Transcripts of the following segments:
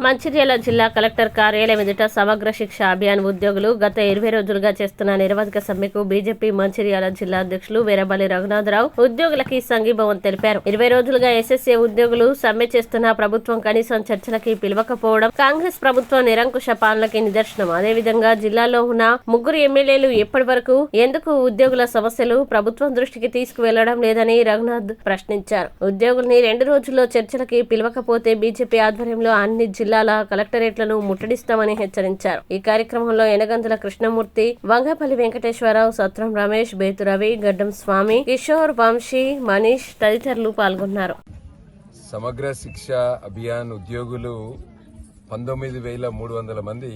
మంచిర్యాల జిల్లా కలెక్టర్ కార్యాలయం ఎదుట సమగ్ర శిక్ష అభియాన్ ఉద్యోగులు గత 20 రోజులుగా చేస్తున్న నిరవధిక సమ్మెకు బీజేపీ మంచిర్యాల జిల్లా అధ్యక్షులు వీరబల్లి రఘునాథరావు ఉద్యోగులకి సంఘీభావం తెలిపారు. 20 రోజులుగా ఎస్ఎస్ఏ ఉద్యోగులు సమ్మె చేస్తున్న ప్రభుత్వం కనీసం చర్చలకి పిలవకపోవడం కాంగ్రెస్ ప్రభుత్వం నిరంకుశ పాలనకి నిదర్శనం. అదేవిధంగా జిల్లాలో ఉన్న 3 ఎమ్మెల్యేలు ఇప్పటి వరకు ఎందుకు ఉద్యోగుల సమస్యలు ప్రభుత్వం దృష్టికి తీసుకువెళ్లడం లేదని రఘునాథ్ ప్రశ్నించారు. ఉద్యోగుల్ని 2 రోజుల్లో చర్చలకి పిలవకపోతే బీజేపీ ఆధ్వర్యంలో అన్ని జిల్లాల కలెక్టరేట్లను ముట్టడిస్తామని హెచ్చరించారు. ఈ కార్యక్రమంలో ఎనగందుల కృష్ణమూర్తి, వంగపల్లి వెంకటేశ్వరరావు, సత్రం రమేష్, బేతు రవి, గడ్డం స్వామి, కిషోర్, వంశీ, మనీష్ తదితరులు పాల్గొన్నారు. సమగ్ర శిక్ష అభియాన్ ఉద్యోగులు 19,300 మంది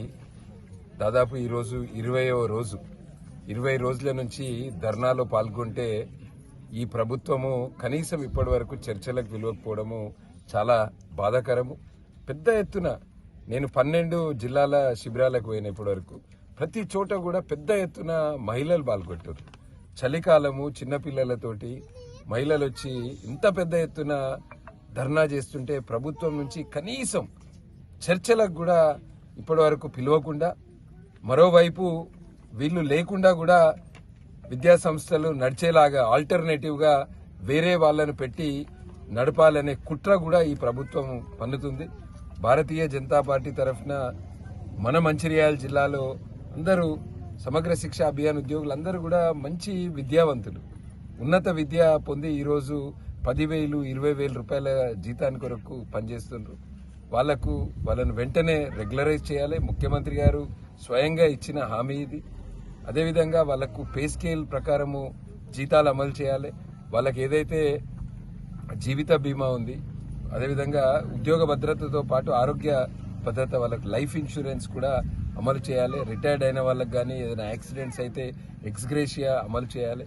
దాదాపు ఈరోజు 20వ రోజు 20 రోజుల నుంచి ధర్నాలో పాల్గొంటే ఈ ప్రభుత్వము కనీసం ఇప్పటి వరకు చర్చలకు పిలవకపోవడము చాలా బాధాకరము. పెద్ద ఎత్తున నేను 12 జిల్లాల శిబిరాలకు పోయిన ఇప్పటి వరకు ప్రతి చోట కూడా పెద్ద ఎత్తున మహిళలు పాల్గొంటారు. చలికాలము చిన్నపిల్లలతోటి మహిళలు వచ్చి ఇంత పెద్ద ఎత్తున ధర్నా చేస్తుంటే ప్రభుత్వం నుంచి కనీసం చర్చలకు కూడా ఇప్పటి వరకు పిలవకుండా, మరోవైపు వీళ్ళు లేకుండా కూడా విద్యా సంస్థలు నడిచేలాగా ఆల్టర్నేటివ్గా వేరే వాళ్ళను పెట్టి నడపాలనే కుట్ర కూడా ఈ ప్రభుత్వం పన్నుతుంది. భారతీయ జనతా పార్టీ తరఫున మన మంచిర్యాల జిల్లాలో అందరూ సమగ్ర శిక్ష అభియాన్ ఉద్యోగులందరూ కూడా మంచి విద్యావంతులు, ఉన్నత విద్య పొంది ఈరోజు 10,000, 20,000 రూపాయల జీతానికి కొరకు పనిచేస్తున్నారు. వాళ్ళను వెంటనే రెగ్యులరైజ్ చేయాలి. ముఖ్యమంత్రి గారు స్వయంగా ఇచ్చిన హామీ ఇది. అదేవిధంగా వాళ్లకు పే స్కేల్ ప్రకారము జీతాలు అమలు చేయాలి. వాళ్ళకి ఏదైతే జీవిత బీమా ఉంది, అదేవిధంగా ఉద్యోగ భద్రతతో పాటు ఆరోగ్య భద్రత, వాళ్ళకి లైఫ్ ఇన్సూరెన్స్ కూడా అమలు చేయాలి. రిటైర్డ్ అయిన వాళ్ళకి కానీ ఏదైనా యాక్సిడెంట్స్ అయితే ఎక్స్గ్రేషియా అమలు చేయాలి.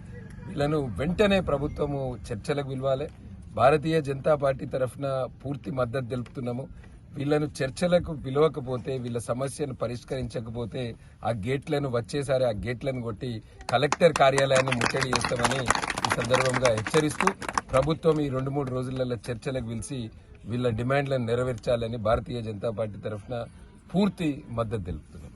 వీళ్ళను వెంటనే ప్రభుత్వము చర్చలకు పిలవాలి. భారతీయ జనతా పార్టీ తరఫున పూర్తి మద్దతు తెలుపుతున్నాము. వీళ్లను చర్చలకు పిలవకపోతే, వీళ్ళ సమస్యను పరిష్కరించకపోతే ఆ గేట్లను కొట్టి కలెక్టర్ కార్యాలయాన్ని ముట్టడి చేస్తామని ఈ సందర్భంగా హెచ్చరిస్తూ ప్రభుత్వం ఈ 2-3 రోజులలో చర్చలకు పిలిచి వీళ్ళ డిమాండ్లను నెరవేర్చాలని భారతీయ జనతా పార్టీ తరఫున పూర్తి మద్దతు తెలుపుతున్నాం.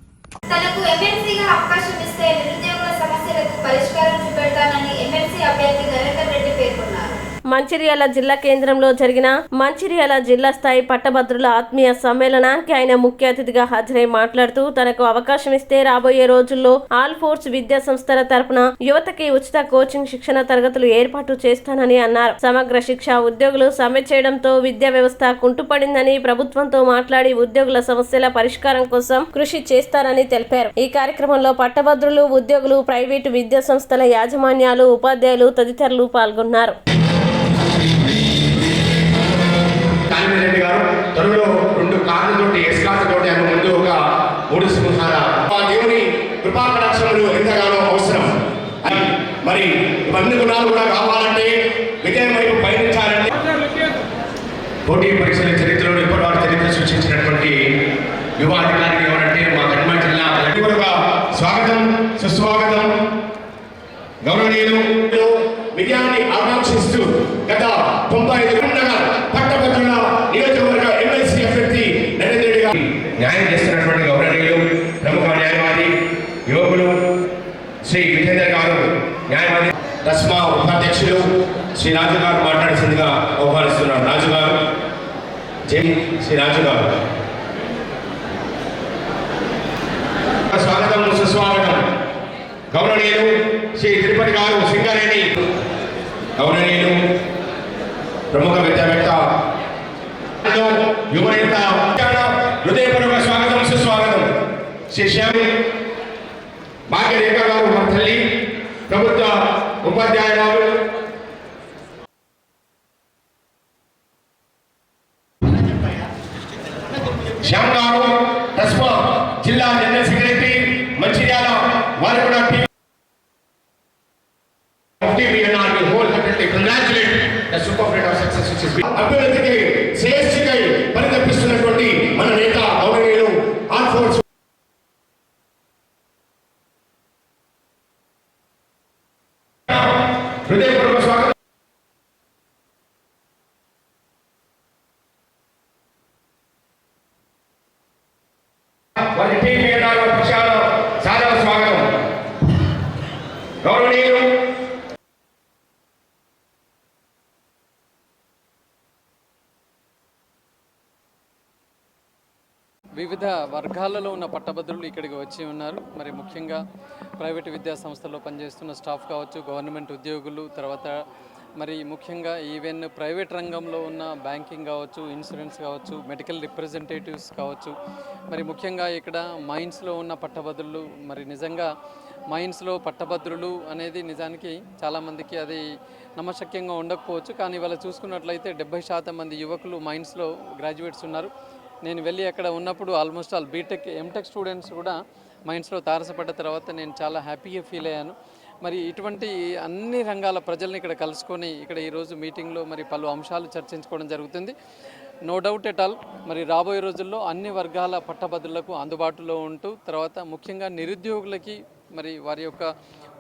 తనకు ఎమ్మెల్సీగా అవకాశం ఇస్తే నిరుద్యోగుల సమస్యలకు పరిష్కారం చూపెడతానని ఎమ్మెల్సీ అభ్యర్థి నరేందర్ రెడ్డి పేర్కొన్నారు. మంచిర్యాల జిల్లా కేంద్రంలో జరిగిన మంచిర్యాల జిల్లా స్థాయి పట్టభద్రుల ఆత్మీయ సమ్మేళనానికి ఆయన ముఖ్య అతిథిగా హాజరై మాట్లాడుతూ తనకు అవకాశం ఇస్తే రాబోయే రోజుల్లో ఆల్ ఫోర్స్ విద్యా సంస్థల తరపున యువతకి ఉచిత కోచింగ్ శిక్షణ తరగతులు ఏర్పాటు చేస్తానని అన్నారు. సమగ్ర శిక్ష ఉద్యోగులు సమ్మె చేయడంతో విద్యా వ్యవస్థ కుంటుపడిందని, ప్రభుత్వంతో మాట్లాడి ఉద్యోగుల సమస్యల పరిష్కారం కోసం కృషి చేస్తారని తెలిపారు. ఈ కార్యక్రమంలో పట్టభద్రులు, ఉద్యోగులు, ప్రైవేటు విద్యా సంస్థల యాజమాన్యాలు, ఉపాధ్యాయులు తదితరులు పాల్గొన్నారు. రెడ్డి గారు త్వరలో 2 కార్లతోటి ఎస్కార్ట్తోటి ఆమె ముందు ఒక 3 సింహాల దేవుని కృపా కటాక్షములు ఎంతగానో అవసరం. మరి ఇవన్నీ గుణాలు కూడా కావాలంటే, విజయం వైపు పయనించాలంటే పోటీ పరీక్షల చరిత్రలో ఇప్పటివారి చరిత్ర సృష్టించినటువంటి యువ అధికారికి ఎవరంటే మా కరీంనగర్ జిల్లా స్వాగతం, సుస్వాగతం. గౌరవనీయులు విజయాన్ని ఆకాంక్షిస్తూ గత 95 పట్టభద్రుల నియోజకవర్గ ఎమ్మెల్సీ అభ్యర్థి నరేందర్ రెడ్డి గారు న్యాయం చేస్తున్నటువంటి గౌరవనీయులు ప్రముఖ న్యాయవాది యువకులు శ్రీ విజేందర్ గారు, న్యాయవాది రస్మా ఉపాధ్యక్షులు శ్రీ రాజు గారు మాట్లాడాల్సిందిగా ఆహ్వానిస్తున్నారు. రాజు గారు, శ్రీ రాజు గారు స్వాగతం, సుస్వాగతం. గౌరవనీయులు శ్రీ తిరుపతి గారు, సింగారేణి గౌరవనీయులు ప్రముఖ విద్యావేత్త, యువనేత, హృదయపూర్వక స్వాగతం, సుస్వాగతం. శ్రీ శ్యామి భాగ్యరేఖ గారు, మా తల్లి, ప్రభుత్వ ఉపాధ్యాయురాలు. శ్యామ్ గారు, రస్మా జిల్లా జనరల్ సెక్రటరీ మంచిర్యాల, వారు కూడా అభ్యర్థికి శ్రేష్ఠికై పరితపిస్తున్నటువంటి మన నేత గౌరవనీయులు ఆల్ ఫోర్స్ హృదయపూర్వక స్వాగతం. వివిధ వర్గాలలో ఉన్న పట్టభద్రులు ఇక్కడికి వచ్చి ఉన్నారు. మరి ముఖ్యంగా ప్రైవేటు విద్యా సంస్థల్లో పనిచేస్తున్న స్టాఫ్ కావచ్చు, గవర్నమెంట్ ఉద్యోగులు, తర్వాత మరి ముఖ్యంగా ఈవెన్ ప్రైవేట్ రంగంలో ఉన్న బ్యాంకింగ్ కావచ్చు, ఇన్సూరెన్స్ కావచ్చు, మెడికల్ రిప్రజెంటేటివ్స్ కావచ్చు, మరి ముఖ్యంగా ఇక్కడ మైన్స్లో ఉన్న పట్టభద్రులు, మరి నిజంగా మైన్స్లో పట్టభద్రులు అనేది నిజానికి చాలామందికి అది నమ్మశక్యంగా ఉండకపోవచ్చు. కానీ ఇవాళ చూసుకున్నట్లయితే 70% మంది యువకులు మైన్స్లో గ్రాడ్యుయేట్స్ ఉన్నారు. నేను వెళ్ళి అక్కడ ఉన్నప్పుడు almost all BTech, MTech students కూడా మైన్స్లో తారసపడ్డ తర్వాత నేను చాలా హ్యాపీగా ఫీల్ అయ్యాను. మరి ఇటువంటి అన్ని రంగాల ప్రజల్ని ఇక్కడ కలుసుకొని ఇక్కడ ఈరోజు మీటింగ్లో మరి పలు అంశాలు చర్చించుకోవడం జరుగుతుంది. నో డౌట్ ఎట్ ఆల్ మరి రాబోయే రోజుల్లో అన్ని వర్గాల పట్టభద్రులకు అందుబాటులో ఉంటూ, తర్వాత ముఖ్యంగా నిరుద్యోగులకి మరి వారి యొక్క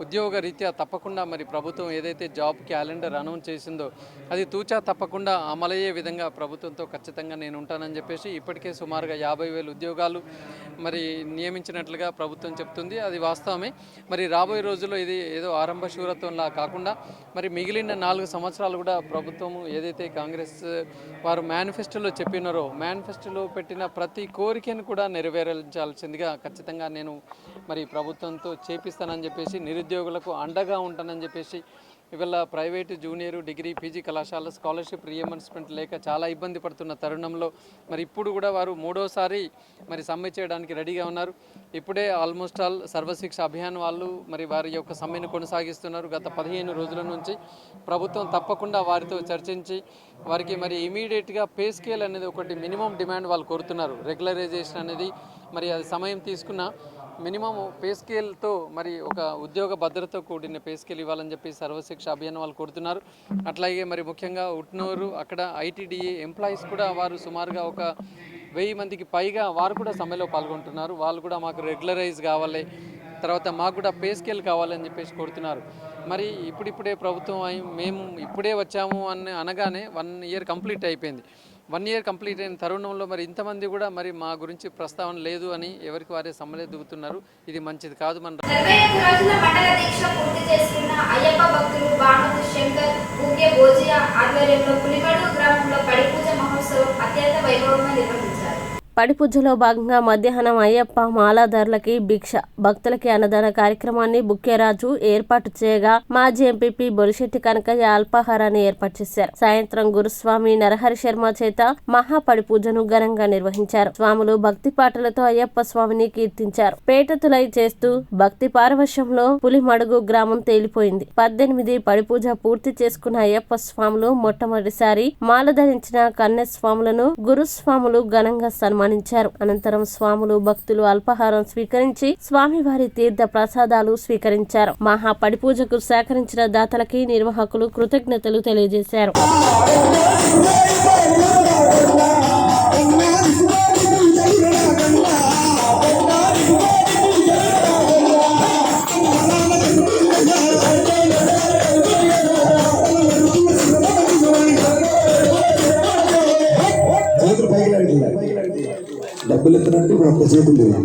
ఉద్యోగ రీత్యా తప్పకుండా మరి ప్రభుత్వం ఏదైతే జాబ్ క్యాలెండర్ అనౌన్స్ చేసిందో అది తూచా తప్పకుండా అమలయ్యే విధంగా ప్రభుత్వంతో ఖచ్చితంగా నేను ఉంటానని చెప్పేసి ఇప్పటికే సుమారుగా 50,000 ఉద్యోగాలు మరి నియమించినట్లుగా ప్రభుత్వం చెప్తుంది. అది వాస్తవమే. మరి రాబోయే రోజుల్లో ఇది ఏదో ఆరంభ శూరత్వంలా కాకుండా మరి మిగిలిన 4 సంవత్సరాలు కూడా ప్రభుత్వం ఏదైతే కాంగ్రెస్ వారు మేనిఫెస్టోలో చెప్పినారో మేనిఫెస్టోలో పెట్టిన ప్రతి కోరికను కూడా నెరవేర్చాల్సిందిగా ఖచ్చితంగా నేను మరి ప్రభుత్వంతో చేపిస్తానని చెప్పేసి, నిరుద్యోగులకు అండగా ఉంటానని చెప్పేసి, ఇవాళ ప్రైవేటు జూనియర్ డిగ్రీ పీజీ కళాశాల స్కాలర్షిప్ రీఎంబర్స్మెంట్ లేక చాలా ఇబ్బంది పడుతున్న తరుణంలో మరి ఇప్పుడు కూడా వారు 3వసారి మరి సమ్మె చేయడానికి రెడీగా ఉన్నారు. ఇప్పుడే ఆల్మోస్ట్ ఆల్ సర్వశిక్ష అభియాన్ వాళ్ళు మరి వారి యొక్క సమ్మెను కొనసాగిస్తున్నారు. గత 15 రోజుల నుంచి ప్రభుత్వం తప్పకుండా వారితో చర్చించి వారికి మరి ఇమీడియట్గా పే స్కేల్ అనేది ఒకటి మినిమం డిమాండ్ వాళ్ళు కోరుతున్నారు. రెగ్యులరైజేషన్ అనేది మరి అది సమయం తీసుకున్న మినిమం పే స్కేల్తో మరి ఒక ఉద్యోగ భద్రతతో కూడిన పే స్కేల్ ఇవ్వాలని చెప్పి సర్వశిక్ష అభియాన్ వాళ్ళు కోరుతున్నారు. అట్లాగే మరి ముఖ్యంగా ఉట్నూరు అక్కడ ఐటీడీఏ ఎంప్లాయీస్ కూడా వారు సుమారుగా ఒక 1000 మందికి పైగా వారు కూడా సమ్మెలో పాల్గొంటున్నారు. వాళ్ళు కూడా మాకు రెగ్యులరైజ్ కావాలి, తర్వాత మాకు కూడా పే స్కేల్ కావాలని చెప్పేసి కోరుతున్నారు. మరి ఇప్పుడిప్పుడే ప్రభుత్వం మేము ఇప్పుడే వచ్చాము అని అనగానే 1 ఇయర్ కంప్లీట్ అయిపోయింది. 1 ఇయర్ కంప్లీట్ అయిన తరుణంలో మరి ఇంతమంది కూడా మరి మా గురించి ప్రస్తావన లేదు అని ఎవరికి వారే సమ్మలే దిగుతున్నారు. ఇది మంచిది కాదు. మన 45 రోజుల మండల దీక్ష పూర్తి చేసుకున్న అయ్యప్ప భక్తులు బాణోతు శంకర్ ఊకే భోజియా ఆధ్వర్యంలో పులిమడు గ్రామంలో పడిపూజ మహోత్సవం అత్యంత వైభవంగా నిర్వహించారు. పడిపూజలో భాగంగా మధ్యాహ్నం అయ్యప్ప మాలాదారులకి భిక్ష, భక్తులకి అన్నదాన కార్యక్రమాన్ని బుక్యరాజు ఏర్పాటు చేయగా మాజీ ఎంపీపీ బొలిశెట్టి కనకయ్య అల్పాహారాన్ని ఏర్పాటు చేశారు. సాయంత్రం గురుస్వామి నరహరి శర్మ చేత మహాపడిపూజను ఘనంగా నిర్వహించారు. స్వాములు భక్తి పాటలతో అయ్యప్ప స్వామిని కీర్తించారు. పేటతులై చేస్తూ భక్తి పారవశ్యంలో పులిమడుగు గ్రామం తేలిపోయింది. 18 పడిపూజ పూర్తి చేసుకున్న అయ్యప్ప స్వాములు మొట్టమొదటిసారి మాల ధరించిన కన్నె స్వాములను గురుస్వాములు ఘనంగా సన్మానించారు. అనంతరం స్వాములు భక్తులు అల్పాహారం స్వీకరించి స్వామివారి తీర్థ ప్రసాదాలు స్వీకరించారు. మహా పడిపూజకు సహకరించిన దాతలకి నిర్వాహకులు కృతజ్ఞతలు తెలియజేశారు. డబ్బులు ఎత్తునంటే ఇప్పుడు ఒక్క చేతులు లేవు.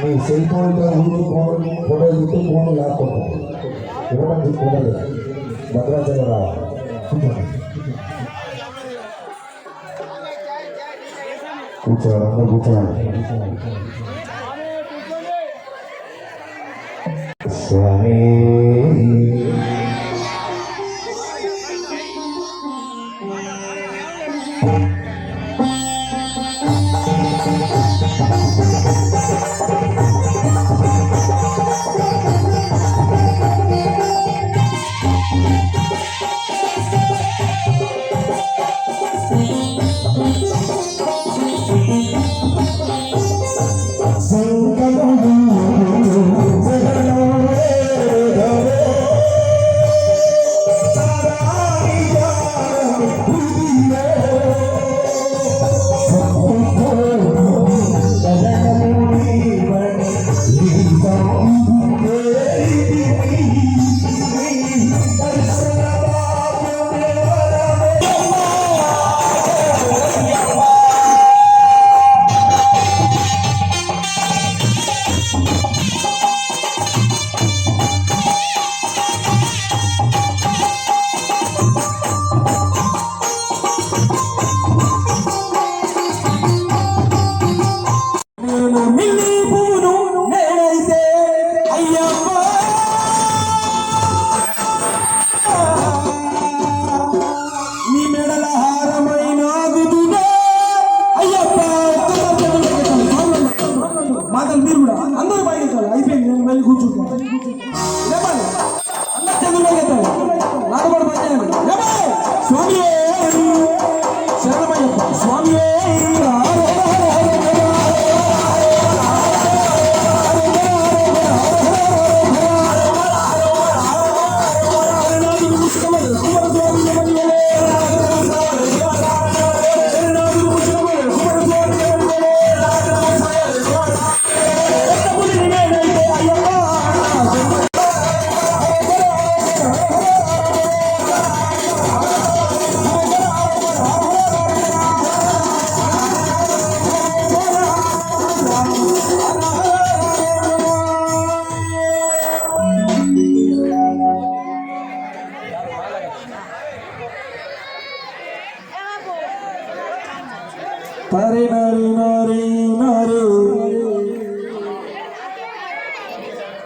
మీ సెల్ ఫోన్తో ఫోటో చూస్తే ఫోన్ లేకపోతే ఇవ్వడానికి ఫోటోలు భద్రాచలం రావాలి కూర్చోవాలి అందరూ కూర్చోవాలి స్వామి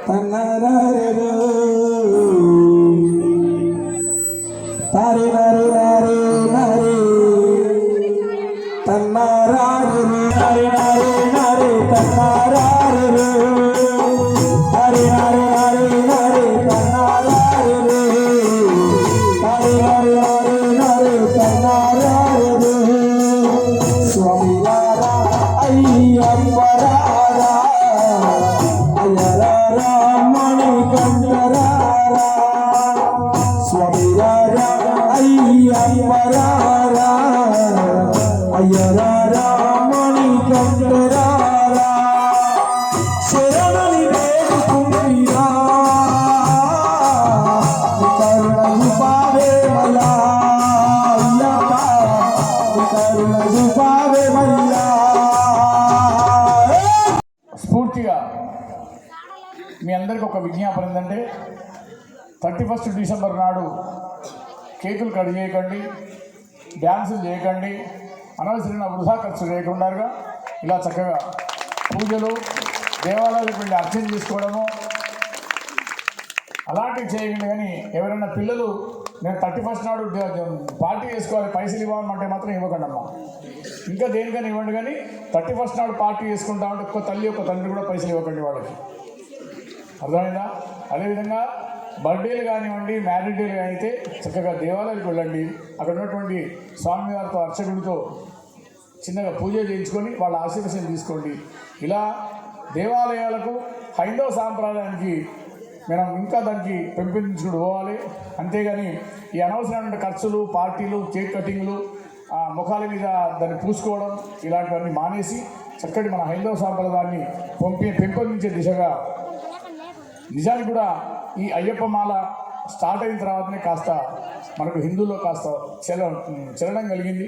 తన్నారారెరో తారే నారే నారే నారే తన్నారారెరో నారే నారే నారే తన్నారారెరో తారే నారే నారే నారే తన్నారారెరో తారే నారే నారే నారే తన్నారారెరో స్వామి రారా అయ్యప్పరారా అయ్యరారా మణికంఠరారా స్వామి రారా అయ్యప్పరారా అయ్యరారా మణికంఠరారా శరణని వేడుకుంటిరా కరుణ చూపావే మయ్యా అయ్యప్ప కరుణ చూపావే మయ్యా. స్ఫూర్తిగా మీ అందరికి ఒక విజ్ఞాపన ఏంటంటే 31 డిసెంబర్ నాడు కేకులు కట్ చేయకండి, డ్యాన్సులు చేయకండి, అనవసరమైన వృధా ఖర్చు చేయకుండాగా ఇలా చక్కగా పూజలు దేవాలయాలకు వెళ్ళి అర్చన చేసుకోవడము అలాంటివి చేయండి. కానీ ఎవరైనా పిల్లలు నేను 31 నాడు పార్టీ చేసుకోవాలి పైసలు ఇవ్వమంటే మాత్రం ఇవ్వకండి అమ్మా. ఇంకా దేనికైనా ఇవ్వండి, కానీ 31 నాడు పార్టీ చేసుకుంటామంటే ఒక్క తల్లి ఒక్క తండ్రి కూడా పైసలు ఇవ్వకండి వాళ్ళకి. అర్థమైందా? అదేవిధంగా బర్త్డేలు కానివ్వండి, మ్యారేజ్ డేలు అయితే చక్కగా దేవాలయాలకు వెళ్ళండి. అక్కడ ఉన్నటువంటి స్వామివారితో అర్చకుడితో చిన్నగా పూజ చేయించుకొని వాళ్ళ ఆశీర్వచనం తీసుకోండి. ఇలా దేవాలయాలకు హైందవ సాంప్రదాయానికి మనం ఇంకా దానికి పెంపొందించుకుంటూ పోవాలి. అంతేగాని ఈ అనవసరమైన ఖర్చులు, పార్టీలు, కేక్ కటింగ్లు, ముఖాల మీద దాన్ని పూసుకోవడం ఇలాంటివన్నీ మానేసి చక్కటి మన హైందవ సాంప్రదాయాన్ని పెంపొందించే దిశగా నిజానికి కూడా ఈ అయ్యప్ప మాల స్టార్ట్ అయిన తర్వాతనే కాస్త మనకు హిందువుల్లో కాస్త చలనం కలిగింది.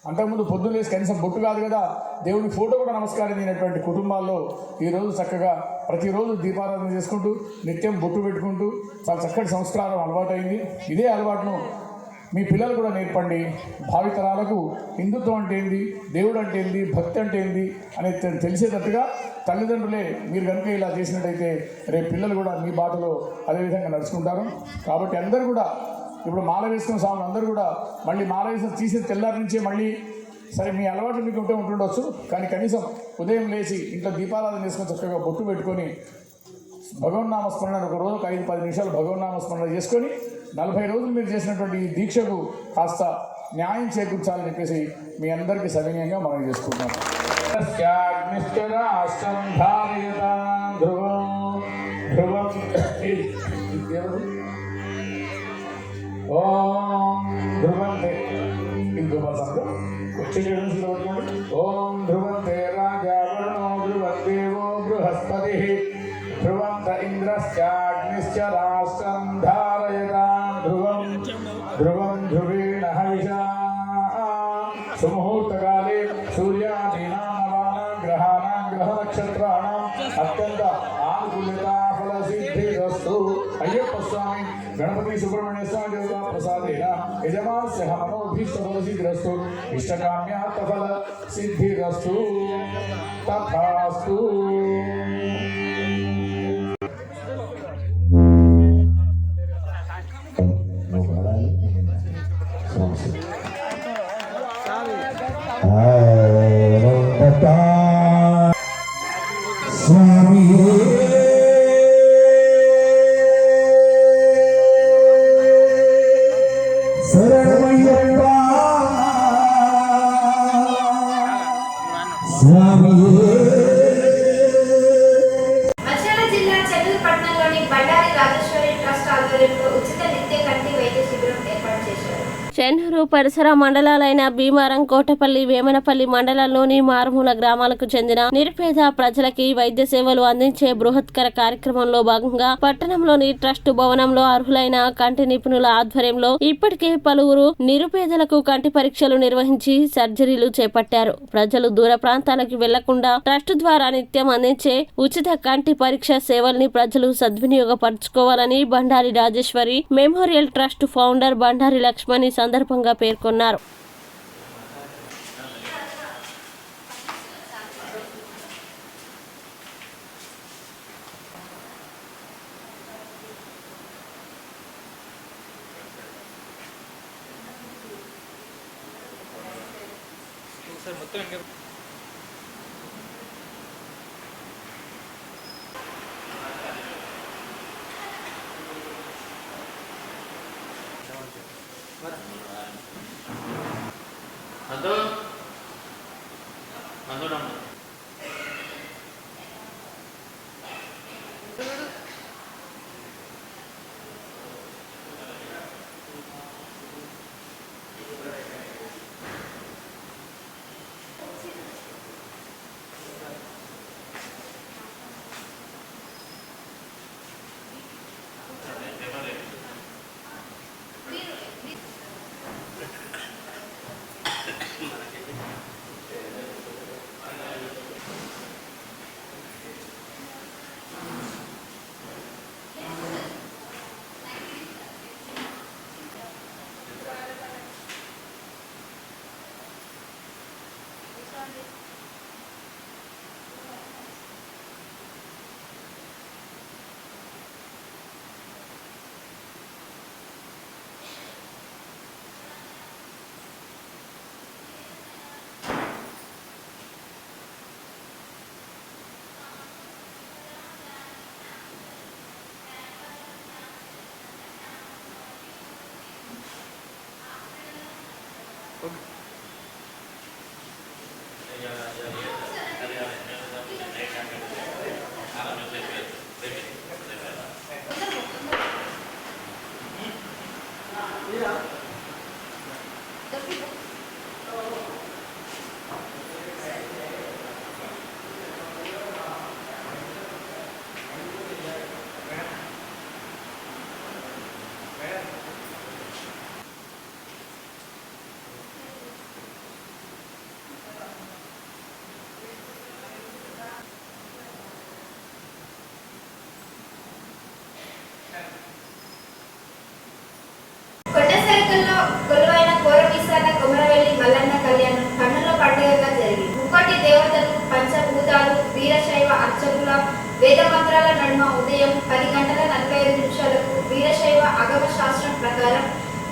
అంతకుముందు పొద్దున్న లేసి కనీసం బొట్టు కాదు కదా దేవుని ఫోటో కూడా నమస్కారం చేయనటువంటి కుటుంబాల్లో ఈరోజు చక్కగా ప్రతిరోజు దీపారాధన చేసుకుంటూ నిత్యం బొట్టు పెట్టుకుంటూ చాలా చక్కటి సంస్కారం అలవాటైంది. ఇదే అలవాటును మీ పిల్లలు కూడా నేర్పండి. భావితరాలకు హిందుత్వం అంటే ఏంది, దేవుడు అంటే ఏంది, భక్తి అంటే ఏంది అనేది తెలిసేటట్టుగా తల్లిదండ్రులే మీరు కనుక ఇలా చేసినట్టయితే రేపు పిల్లలు కూడా మీ బాటలో అదేవిధంగా నడుచుకుంటారు. కాబట్టి అందరూ కూడా ఇప్పుడు మాల వేసుకున్న స్వామి అందరూ కూడా మళ్ళీ మాల వేసిన తీసిన తెల్లారి నుంచే మళ్ళీ సరే మీ అలవాటు మీకు ఉంటుండొచ్చు, కానీ కనీసం ఉదయం లేచి ఇంట్లో దీపారాధన చేసుకొని చక్కగా బొట్టు పెట్టుకొని భగవన్నామస్మరణ ఒక రోజుకు 5-10 నిమిషాలు భగవన్నామస్మరణ చేసుకొని 40 రోజులు మీరు చేసినటువంటి ఈ దీక్షకు కాస్త న్యాయం చేకూర్చాలని చెప్పేసి మీ అందరికీ సవినయంగా మనం చేసుకుంటున్నాం. ఓం ధ్రువంతే ఓం ధ్రువంతే రాజా వరుణో ధ్రువందేవో బృహస్పతి ధ్రువంత ఇంద్రశ్చాగ్నిశ్చ రాష్ట్రం ధారయతాం ధ్రువం ధ్రువం ధ్రువేణ హవిషా సుముహూర్తకాలే సూర్యాదీనాం నవానాం గ్రహాణాం గ్రహ నక్షత్రాణాం అత్యంత ఆనుకూల్యతా ఫల సిద్ధిరస్తు. అయ్యప్ప స్వామి గణపతి సుబ్రహ్మణ్య స్వామి దేవతా ప్రసాదేన యజమానస్య మనోభీష్ట ఫల సిద్ధిరస్తు ఇష్టకామ్యార్థ ఫల సిద్ధిరస్తు. తథాస్తు. స్వామి శరణమయ్యప్ప స్వామి. మంచిర్యాల జిల్లా చెన్నూరు పట్టణంలోని బండారి రాజేశ్వరి ట్రస్ట్ ఆధ్వర్యంలో ఉచిత నిత్య కంటి వైద్య శిబిరం ఏర్పాటు చేశారు. చెన్నూరు పరిసర మండలాలైన భీమారం, కోటపల్లి, వేమనపల్లి మండలాల్లోని మారుమూల గ్రామాలకు చెందిన నిరుపేద ప్రజలకి వైద్య సేవలు అందించే బృహత్కర కార్యక్రమంలో భాగంగా పట్టణంలోని ట్రస్ట్ భవనంలో అర్హులైన కంటి నిపుణుల ఆధ్వర్యంలో ఇప్పటికే పలువురు నిరుపేదలకు కంటి పరీక్షలు నిర్వహించి సర్జరీలు చేపట్టారు. ప్రజలు దూర ప్రాంతాలకు వెళ్లకుండా ట్రస్ట్ ద్వారా నిత్యం అందించే ఉచిత కంటి పరీక్ష సేవల్ని ప్రజలు సద్వినియోగపరచుకోవాలని Bandari Rajeshwari memorial trust founder Bandari Lakshmani సందర్భంగా పేర్కొన్నారు. కొండ సర్కిల్లో కొలువైన కోరమీసాల కొమరవెల్లి మల్లన్న కళ్యాణం కన్నుల పండుగగా జరిగింది. ముక్కోటి దేవతలు, పంచభూతాలు, వీరశైవ అర్చకుల వేద మంత్రాల నడుమ ఉదయం 10:45 వీరశైవ ఆగమ శాస్త్రం ప్రకారం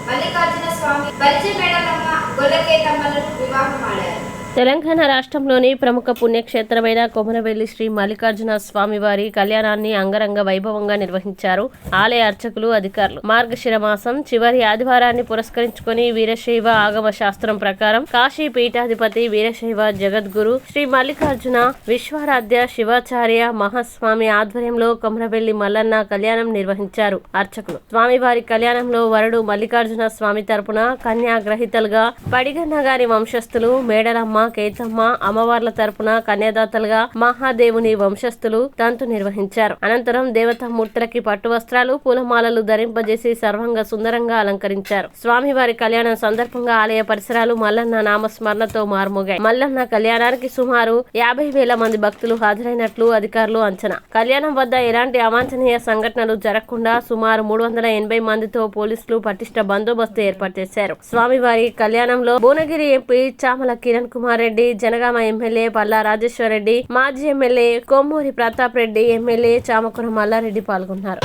మల్లికార్జున స్వామి బలిజ మేడలమ్మ గొల్లకేతమ్మలను వివాహమాడారు. తెలంగాణ రాష్ట్రంలోని ప్రముఖ పుణ్యక్షేత్రమైన కొమరవెల్లి శ్రీ మల్లికార్జున స్వామివారి కళ్యాణాన్ని అంగరంగ వైభవంగా నిర్వహించారు ఆలయ అర్చకులు, అధికారులు. మార్గశిర మాసం చివరి ఆదివారాన్ని పురస్కరించుకొని వీరశైవ ఆగమ శాస్త్రం ప్రకారం కాశీ పీఠాధిపతి వీరశైవ జగద్గురు శ్రీ మల్లికార్జున విశ్వారాధ్య శివాచార్య మహాస్వామి ఆధ్వర్యంలో కొమరవెల్లి మల్లన్న కళ్యాణం నిర్వహించారు అర్చకులు. స్వామివారి కళ్యాణంలో వరుడు మల్లికార్జున స్వామి తరపున కన్యాగ్రహీతలుగా పడిగన్న గారి వంశస్థులు, మేడలమ్మ, కేతమ్మ అమ్మవార్ల తరపున కన్యాదాతలుగా మహాదేవుని వంశస్థులు తంతు నిర్వహించారు. అనంతరం దేవతామూర్తులకి పట్టు వస్త్రాలు, పూలమాలలు ధరింపజేసి సర్వంగా సుందరంగా అలంకరించారు. స్వామివారి కళ్యాణం సందర్భంగా ఆలయ పరిసరాలు మల్లన్న నామస్మరణతో మారుమోగాయి. మల్లన్న కళ్యాణానికి సుమారు 50,000 మంది భక్తులు హాజరైనట్లు అధికారులు అంచనా. కళ్యాణం వద్ద ఎలాంటి అవాంఛనీయ సంఘటనలు జరగకుండా సుమారు 380 మందితో పోలీసులు పటిష్ట బందోబస్తు ఏర్పాటు చేశారు. స్వామివారి కళ్యాణంలో భువనగిరి ఎంపీ చామల కిరణ్ కుమార్ రెడ్డి, జనగామ ఎమ్మెల్యే పల్లా రాజేశ్వర్ రెడ్డి, మాజీ ఎమ్మెల్యే కొమ్మూరి ప్రతాప్ రెడ్డి, ఎమ్మెల్యే చామకుర మల్లారెడ్డి పాల్గొన్నారు.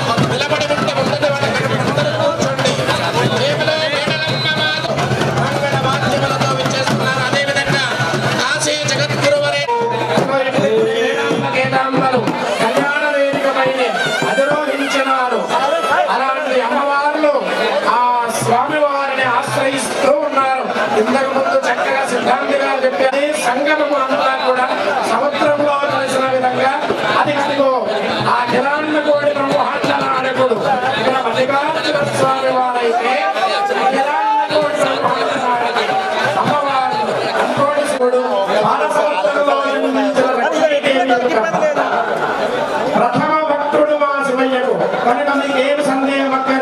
ఇంతకు ముందు చక్కగా సిద్ధాంతి గారు చెప్పేది సంగమము అంతా కూడా సముద్రంలో కలిసిన విధంగా అది కనుకో ఆ కిరాన్న కోడి బ్రహ్మాండనాయకుడు ఇక్కడ మల్లికార్జున స్వామి వారైతే అమ్మవారు అంకోడి శివుడు భారతవర్తంలో ప్రథమ భక్తుడు మా శివయ్యకు కనుక మీకు ఏమి సందేహం అక్కడ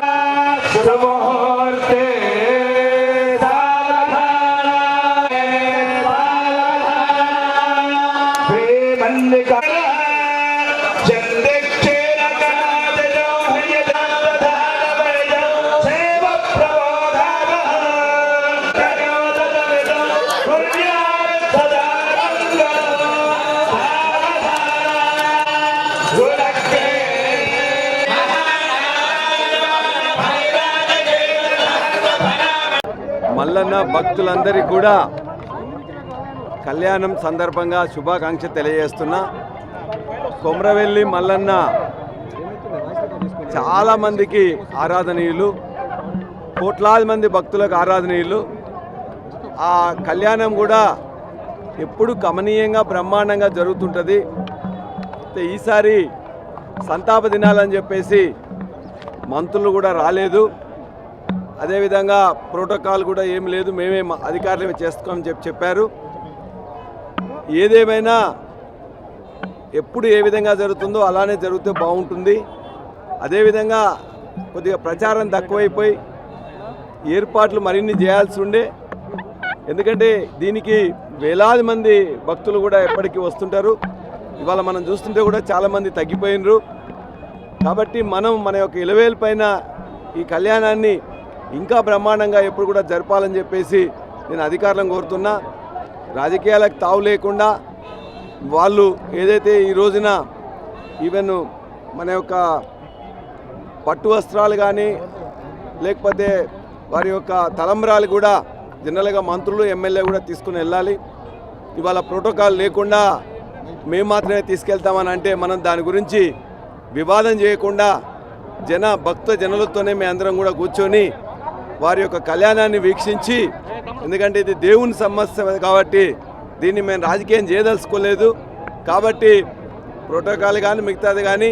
మల్లన్న భక్తులందరికీ కూడా కళ్యాణం సందర్భంగా శుభాకాంక్ష తెలియజేస్తున్నా. కొమ్రవెల్లి మల్లన్న చాలామందికి ఆరాధనీయులు, కోట్లాది మంది భక్తులకు ఆరాధనీయులు. ఆ కళ్యాణం కూడా ఎప్పుడు కమనీయంగా బ్రహ్మాండంగా జరుగుతుంటుంది. ఈసారి సంతాప దినాలని చెప్పేసి మంత్రులు కూడా రాలేదు. అదేవిధంగా ప్రోటోకాల్ కూడా ఏం లేదు, మేమే అధికారులు చేస్తామని చెప్పారు. ఏదేమైనా ఎప్పుడు ఏ విధంగా జరుగుతుందో అలానే జరిగితే బాగుంటుంది. అదేవిధంగా కొద్దిగా ప్రచారం తక్కువైపోయి ఏర్పాట్లు మరిన్ని చేయాల్సి ఉండే, ఎందుకంటే దీనికి వేలాది మంది భక్తులు కూడా ఎప్పటికీ వస్తుంటారు. ఇవాళ మనం చూస్తుంటే కూడా చాలామంది తగ్గిపోయినరు. కాబట్టి మనం మన యొక్క ఇలవేలు పైన ఈ కళ్యాణాన్ని ఇంకా బ్రహ్మాండంగా ఎప్పుడు కూడా జరపాలని చెప్పేసి నేను అధికారులను కోరుతున్నా. రాజకీయాలకు తావు లేకుండా వాళ్ళు ఏదైతే ఈ రోజున ఈవెన్ మన యొక్క పట్టు వస్త్రాలు కానీ లేకపోతే వారి యొక్క తలంబ్రాలు కూడా జనరల్గా మంత్రులు ఎమ్మెల్యే కూడా తీసుకుని వెళ్ళాలి. ఇవాళ ప్రోటోకాల్ లేకుండా మేము మాత్రమే తీసుకెళ్తామని అంటే మనం దాని గురించి వివాదం చేయకుండా భక్త జనులతోనే మేము అందరం కూడా కూర్చొని వారి యొక్క కళ్యాణాన్ని వీక్షించి, ఎందుకంటే ఇది దేవుని సమస్య కాబట్టి దీన్ని మేము రాజకీయం చేయదలుచుకోలేదు. కాబట్టి ప్రోటోకాల్ కానీ మిగతాది కానీ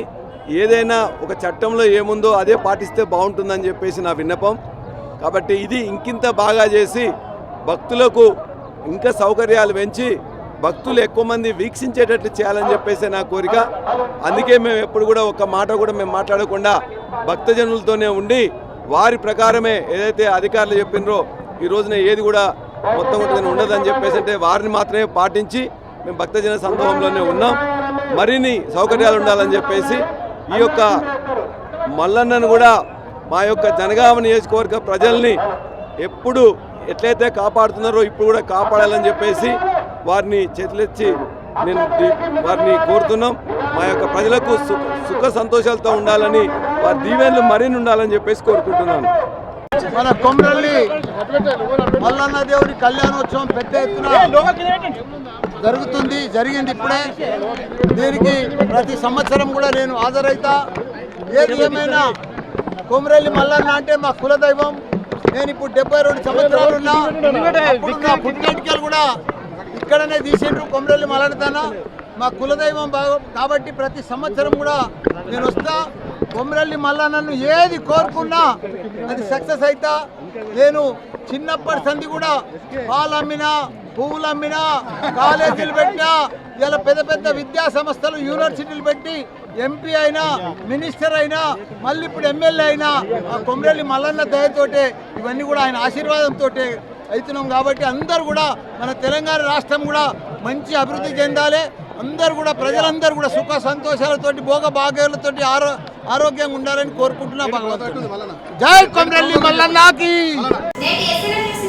ఏదైనా ఒక చట్టంలో ఏముందో అదే పాటిస్తే బాగుంటుందని చెప్పేసి నా విన్నపం. కాబట్టి ఇది ఇంకింత బాగా చేసి భక్తులకు ఇంకా సౌకర్యాలు పెంచి భక్తులు ఎక్కువ మంది వీక్షించేటట్లు చేయాలని చెప్పేసి నా కోరిక. అందుకే మేము ఎప్పుడు కూడా ఒక్క మాట కూడా మేము మాట్లాడకుండా భక్తజనులతోనే ఉండి వారి ప్రకారమే ఏదైతే అధికారులు చెప్పినరో ఈ రోజున ఏది కూడా మొత్తం ఉండదని చెప్పేసి అంటే వారిని మాత్రమే పాటించి మేము భక్తజన సందర్భంలోనే ఉన్నాం. మరిన్ని సౌకర్యాలు ఉండాలని చెప్పేసి ఈ యొక్క మల్లన్నను కూడా మా యొక్క జనగామ నియోజకవర్గ ప్రజల్ని ఎప్పుడు ఎట్లయితే కాపాడుతున్నారో ఇప్పుడు కూడా కాపాడాలని చెప్పేసి వారిని చేతులెత్తి నేను వారిని కోరుతున్నాం. మా యొక్క ప్రజలకు సుఖ సంతోషాలతో ఉండాలని, వారి దీవెనలు మరిన్ని ఉండాలని చెప్పేసి కోరుకుంటున్నాను. మన కొమ్రల్లి మల్లన్న దేవుడి కళ్యాణోత్సవం పెద్ద ఎత్తున జరిగింది ఇప్పుడే. దీనికి ప్రతి సంవత్సరం కూడా నేను హాజరైతా. ఏది ఏమైనా కొమ్రల్లి మల్లన్న అంటే మా కులదైవం. నేను ఇప్పుడు 72 సంవత్సరాలున్నా. పుట్టినటికలు కూడా ఇక్కడనే తీసిండ్రు కొమ్రల్లి మల్లన్న. మా కులదైవం కాబట్టి ప్రతి సంవత్సరం కూడా నేను వస్తా. కొమ్రల్లి మల్లన్నను ఏది కోరుకున్నా అది సక్సెస్ అవుతా. నేను చిన్నప్పటి సంది కూడా పాలు అమ్మినా, పువ్వులు అమ్మినా, కాలేజీలు పెట్టినా, ఇలా పెద్ద పెద్ద విద్యా సంస్థలు యూనివర్సిటీలు పెట్టి ఎంపీ అయినా, మినిస్టర్ అయినా, మళ్ళీ ఇప్పుడు ఎమ్మెల్యే అయినా ఆ కొమ్రల్లి మల్లన్న దయతోటే ఇవన్నీ కూడా ఆయన ఆశీర్వాదంతో అవుతున్నాం. కాబట్టి అందరూ కూడా మన తెలంగాణ రాష్ట్రం కూడా మంచి అభివృద్ధి చెందాలి. అందరూ కూడా ప్రజలందరూ కూడా సుఖ సంతోషాలతోటి భోగ భాగ్యాలతోటి ఆరోగ్యంగా ఉండాలని కోరుకుంటున్నా. భగవంతుడు జై కొమ్రల్లి మల్లన్నకి. నేటి